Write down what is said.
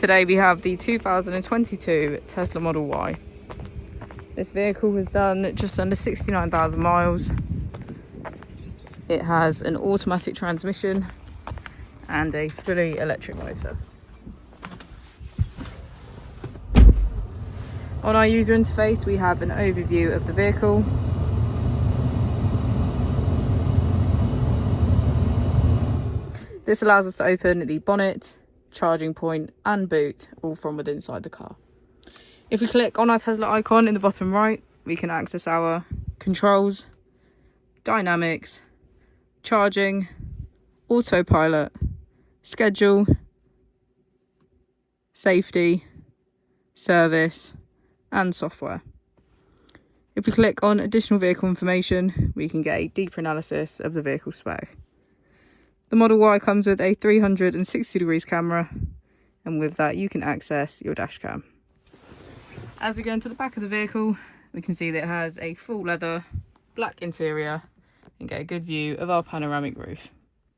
Today we have the 2022 Tesla Model Y. This vehicle has done just under 69,000 miles. It has an automatic transmission and a fully electric motor. On our user interface we have an overview of the vehicle. This allows us to open the bonnet, charging point and boot, all from within inside the car. If we click on our Tesla icon in the bottom right, we can access our controls, dynamics, charging, autopilot, schedule, safety, service and software. If we click on additional vehicle information, we can get a deeper analysis of the vehicle spec. The Model Y comes with a 360 degrees camera, and with that you can access your dash cam. As we go into the back of the vehicle, we can see that it has a full leather black interior and get a good view of our panoramic roof.